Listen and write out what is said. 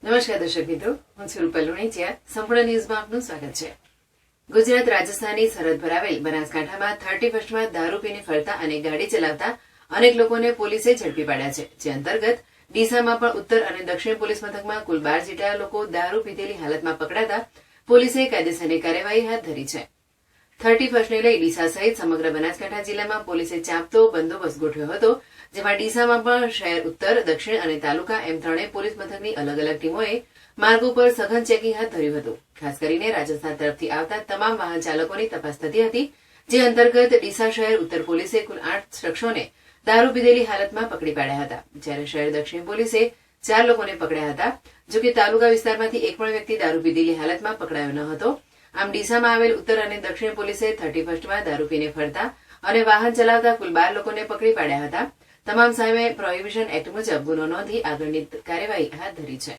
નમસ્કાર દર્શક મિત્રો, હું છું રૂપલ લુણીચિયા. સંપૂર્ણ ન્યૂઝમાં આપનું સ્વાગત છે. ગુજરાત રાજસ્થાનની સરહદ પર આવેલ બનાસકાંઠામાં 31st દારૂ પીને ફરતા અને ગાડી ચલાવતા અનેક લોકોને પોલીસે ઝડપી પાડ્યા છે. જે અંતર્ગત ડીસામાં પણ ઉત્તર અને દક્ષિણ પોલીસ મથકમાં કુલ 12 જેટલા લોકો દારૂ પીધેલી હાલતમાં પકડાતા પોલીસે કાયદેસરની કાર્યવાહી હાથ ધરી છે. 31ને લઈ ડીસા સહિત સમગ્ર બનાસકાંઠા જિલ્લામાં પોલીસે ચાંપતો બંદોબસ્ત ગોઠવ્યો હતો. જેમાં ડીસામાં પણ શહેર ઉત્તર, દક્ષિણ અને તાલુકા એમ ત્રણેય પોલીસ મથકની અલગ અલગ ટીમોએ માર્ગ ઉપર સઘન ચેકિંગ હાથ ધર્યું હતું. ખાસ કરીને રાજસ્થાન તરફથી આવતા તમામ વાહન ચાલકોની તપાસ થતી હતી. જે અંતર્ગત ડીસા શહેર ઉત્તર પોલીસે કુલ 8 શખ્સોને દારૂ પીધેલી હાલતમાં પકડી પાડ્યા હતા. જ્યારે શહેર દક્ષિણ પોલીસે 4 લોકોને પકડ્યા હતા. જોકે તાલુકા વિસ્તારમાંથી એક પણ વ્યક્તિ દારૂ પીધેલી હાલતમાં પકડાયો ન હતો. આમ ડીસામાં આવેલ ઉત્તર અને દક્ષિણ પોલીસે 31માં દારૂ પીને ફરતા અને વાહન ચલાવતા કુલ 12 લોકોને પકડી પાડ્યા હતા. તમામ સામે પ્રોહિબિશન એક્ટ મુજબ ગુનો નોંધી આગળની કાર્યવાહી હાથ ધરી છે.